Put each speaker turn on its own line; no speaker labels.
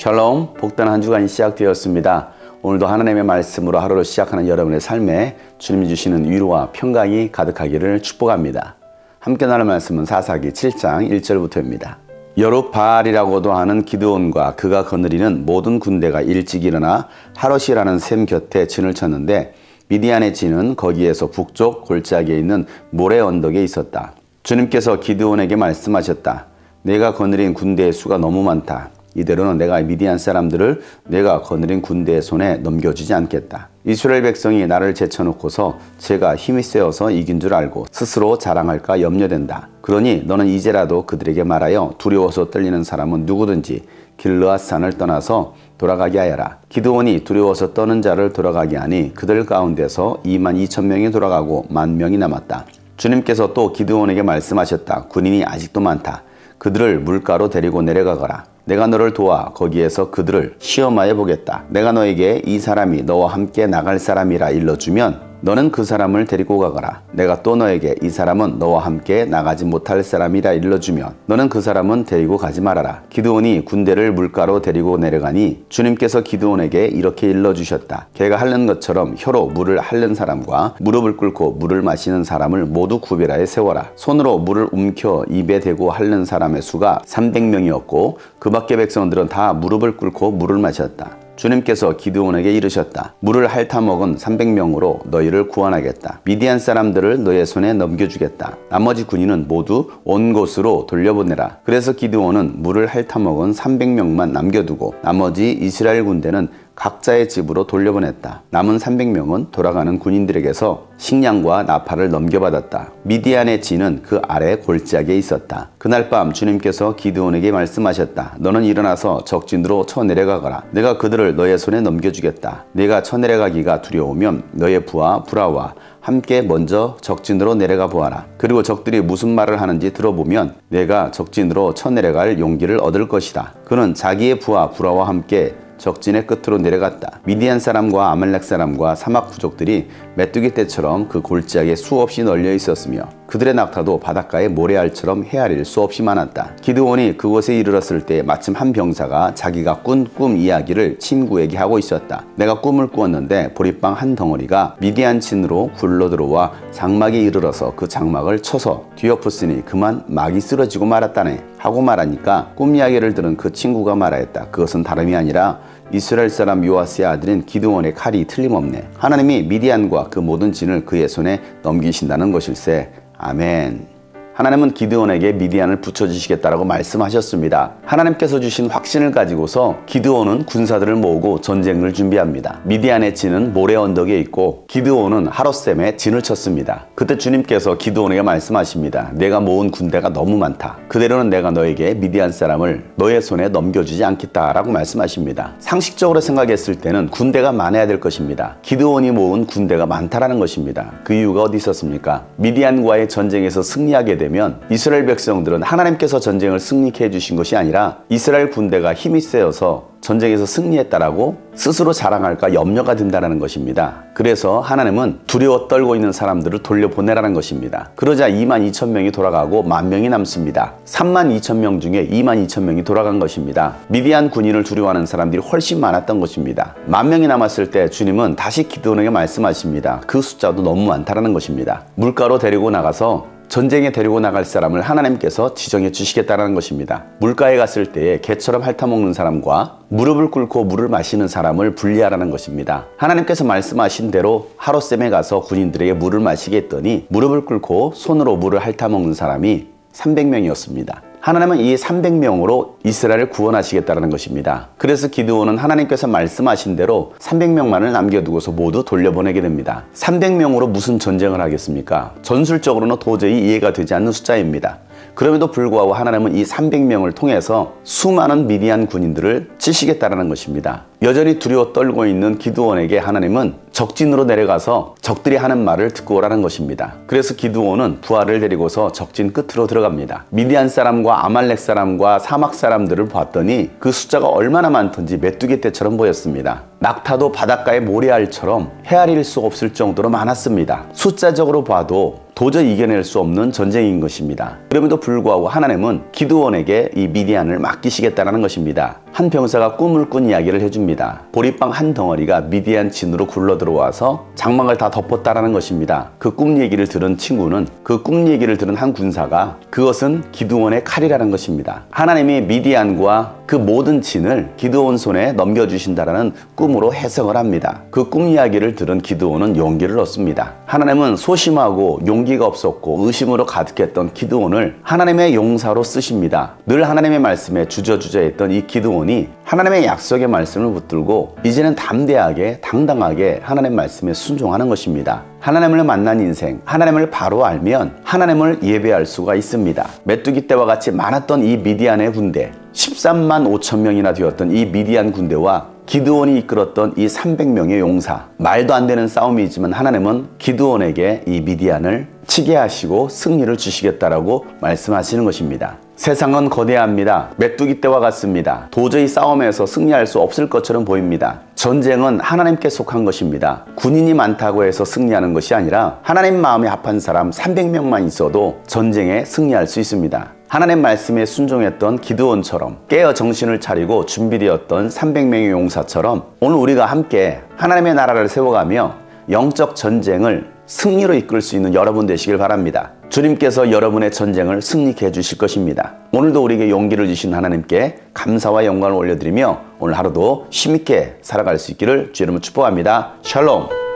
샬롬, 복된 한 주간이 시작되었습니다. 오늘도 하나님의 말씀으로 하루를 시작하는 여러분의 삶에 주님이 주시는 위로와 평강이 가득하기를 축복합니다. 함께 나눌 말씀은 사사기 7장 1절부터입니다. 여룹바알이라고도 하는 기드온과 그가 거느리는 모든 군대가 일찍 일어나 하롯이라는 샘 곁에 진을 쳤는데 미디안의 진은 거기에서 북쪽 골짜기에 있는 모래 언덕에 있었다. 주님께서 기드온에게 말씀하셨다. 내가 거느린 군대의 수가 너무 많다. 이대로는 내가 미디안 사람들을 내가 거느린 군대의 손에 넘겨주지 않겠다. 이스라엘 백성이 나를 제쳐놓고서 제가 힘이 세어서 이긴 줄 알고 스스로 자랑할까 염려된다. 그러니 너는 이제라도 그들에게 말하여 두려워서 떨리는 사람은 누구든지 길르앗 산을 떠나서 돌아가게 하여라. 기드온이 두려워서 떠는 자를 돌아가게 하니 그들 가운데서 22,000명이 돌아가고 10,000명이 남았다. 주님께서 또 기드온에게 말씀하셨다. 군인이 아직도 많다. 그들을 물가로 데리고 내려가거라. 내가 너를 도와 거기에서 그들을 시험하여 보겠다. 내가 너에게 이 사람이 너와 함께 나갈 사람이라 일러주면 너는 그 사람을 데리고 가거라. 내가 또 너에게 이 사람은 너와 함께 나가지 못할 사람이라 일러주면 너는 그 사람은 데리고 가지 말아라. 기드온이 군대를 물가로 데리고 내려가니 주님께서 기드온에게 이렇게 일러주셨다. 걔가 핥는 것처럼 혀로 물을 핥는 사람과 무릎을 꿇고 물을 마시는 사람을 모두 구별하여 세워라. 손으로 물을 움켜 입에 대고 핥는 사람의 수가 300명이었고 그 밖의 백성들은 다 무릎을 꿇고 물을 마셨다. 주님께서 기드온에게 이르셨다. 물을 핥아먹은 300명으로 너희를 구원하겠다. 미디안 사람들을 너의 손에 넘겨주겠다. 나머지 군인은 모두 온 곳으로 돌려보내라. 그래서 기드온은 물을 핥아먹은 300명만 남겨두고 나머지 이스라엘 군대는 각자의 집으로 돌려보냈다. 남은 300명은 돌아가는 군인들에게서 식량과 나팔을 넘겨받았다. 미디안의 진은 그 아래 골짜기에 있었다. 그날 밤 주님께서 기드온에게 말씀하셨다. 너는 일어나서 적진으로 쳐내려가거라. 내가 그들을 너의 손에 넘겨주겠다. 내가 쳐내려가기가 두려우면 너의 부하 브라와 함께 먼저 적진으로 내려가 보아라. 그리고 적들이 무슨 말을 하는지 들어보면 내가 적진으로 쳐내려갈 용기를 얻을 것이다. 그는 자기의 부하 브라와 함께 적진의 끝으로 내려갔다. 미디안 사람과 아말렉 사람과 사막 부족들이 메뚜기 떼처럼 그 골짜기에 수없이 널려 있었으며 그들의 낙타도 바닷가의 모래알처럼 헤아릴 수 없이 많았다. 기드온이 그곳에 이르렀을 때 마침 한 병사가 자기가 꾼 꿈 이야기를 친구에게 하고 있었다. 내가 꿈을 꾸었는데 보리빵 한 덩어리가 미디안 진으로 굴러들어와 장막에 이르러서 그 장막을 쳐서 뒤엎었으니 그만 막이 쓰러지고 말았다네 하고 말하니까 꿈 이야기를 들은 그 친구가 말하였다. 그것은 다름이 아니라 이스라엘 사람 요아스의 아들인 기드온의 칼이 틀림없네. 하나님이 미디안과 그 모든 진을 그의 손에 넘기신다는 것일세. 아멘. 하나님은 기드온에게 미디안을 붙여주시겠다라고 말씀하셨습니다. 하나님께서 주신 확신을 가지고서 기드온은 군사들을 모으고 전쟁을 준비합니다. 미디안의 진은 모래 언덕에 있고 기드온은 하롯샘에 진을 쳤습니다. 그때 주님께서 기드온에게 말씀하십니다. 내가 모은 군대가 너무 많다. 그대로는 내가 너에게 미디안 사람을 너의 손에 넘겨주지 않겠다라고 말씀하십니다. 상식적으로 생각했을 때는 군대가 많아야 될 것입니다. 기드온이 모은 군대가 많다라는 것입니다. 그 이유가 어디 있었습니까? 미디안과의 전쟁에서 승리하게 되면 이스라엘 백성들은 하나님께서 전쟁을 승리케 해주신 것이 아니라 이스라엘 군대가 힘이 세어서 전쟁에서 승리했다라고 스스로 자랑할까 염려가 든다는 것입니다. 그래서 하나님은 두려워 떨고 있는 사람들을 돌려보내라는 것입니다. 그러자 22,000명이 돌아가고 10,000명이 남습니다. 32,000명 중에 22,000명이 돌아간 것입니다. 미디안 군인을 두려워하는 사람들이 훨씬 많았던 것입니다. 10,000명이 남았을 때 주님은 다시 기드온에게 말씀하십니다. 그 숫자도 너무 많다는 것입니다. 물가로 데리고 나가서 전쟁에 데리고 나갈 사람을 하나님께서 지정해 주시겠다는 것입니다. 물가에 갔을 때에 개처럼 핥아먹는 사람과 무릎을 꿇고 물을 마시는 사람을 분리하라는 것입니다. 하나님께서 말씀하신 대로 하롯샘에 가서 군인들에게 물을 마시게 했더니 무릎을 꿇고 손으로 물을 핥아먹는 사람이 300명이었습니다. 하나님은 이 300명으로 이스라엘을 구원하시겠다는 것입니다. 그래서 기드온은 하나님께서 말씀하신 대로 300명만을 남겨두고서 모두 돌려보내게 됩니다. 300명으로 무슨 전쟁을 하겠습니까? 전술적으로는 도저히 이해가 되지 않는 숫자입니다. 그럼에도 불구하고 하나님은 이 300명을 통해서 수많은 미디안 군인들을 치시겠다는 것입니다. 여전히 두려워 떨고 있는 기드온에게 하나님은 적진으로 내려가서 적들이 하는 말을 듣고 오라는 것입니다. 그래서 기드온은 부하를 데리고서 적진 끝으로 들어갑니다. 미디안 사람과 아말렉 사람과 사막 사람들을 봤더니 그 숫자가 얼마나 많던지 메뚜기 떼처럼 보였습니다. 낙타도 바닷가의 모래알처럼 헤아릴 수 없을 정도로 많았습니다. 숫자적으로 봐도 도저히 이겨낼 수 없는 전쟁인 것입니다. 그럼에도 불구하고 하나님은 기드온에게 이 미디안을 맡기시겠다는 것입니다. 한 병사가 꿈을 꾼 이야기를 해줍니다. 보리빵 한 덩어리가 미디안 진으로 굴러 들어와서 장막을 다 덮었다라는 것입니다. 그 꿈 얘기를 들은 친구는, 그 꿈 얘기를 들은 한 군사가 그것은 기드온의 칼이라는 것입니다. 하나님이 미디안과 그 모든 진을 기드온 손에 넘겨주신다라는 꿈으로 해석을 합니다. 그 꿈 이야기를 들은 기드온은 용기를 얻습니다. 하나님은 소심하고 용기가 없었고 의심으로 가득했던 기드온을 하나님의 용사로 쓰십니다. 늘 하나님의 말씀에 주저주저했던 이 기드온이 하나님의 약속의 말씀을 붙들고 이제는 담대하게 당당하게 하나님의 말씀에 순종하는 것입니다. 하나님을 만난 인생, 하나님을 바로 알면 하나님을 예배할 수가 있습니다. 메뚜기 떼와 같이 많았던 이 미디안의 군대, 13만 5천 명이나 되었던 이 미디안 군대와 기드온이 이끌었던 이 300명의 용사, 말도 안 되는 싸움이지만 하나님은 기드온에게 이 미디안을 치게 하시고 승리를 주시겠다라고 말씀하시는 것입니다. 세상은 거대합니다. 메뚜기 떼와 같습니다. 도저히 싸움에서 승리할 수 없을 것처럼 보입니다. 전쟁은 하나님께 속한 것입니다. 군인이 많다고 해서 승리하는 것이 아니라 하나님 마음에 합한 사람 300명만 있어도 전쟁에 승리할 수 있습니다. 하나님 말씀에 순종했던 기드온처럼 깨어 정신을 차리고 준비되었던 300명의 용사처럼 오늘 우리가 함께 하나님의 나라를 세워가며 영적 전쟁을 승리로 이끌 수 있는 여러분 되시길 바랍니다. 주님께서 여러분의 전쟁을 승리케 해주실 것입니다. 오늘도 우리에게 용기를 주신 하나님께 감사와 영광을 올려드리며 오늘 하루도 힘있게 살아갈 수 있기를 주의 이름으로 축복합니다. 샬롬.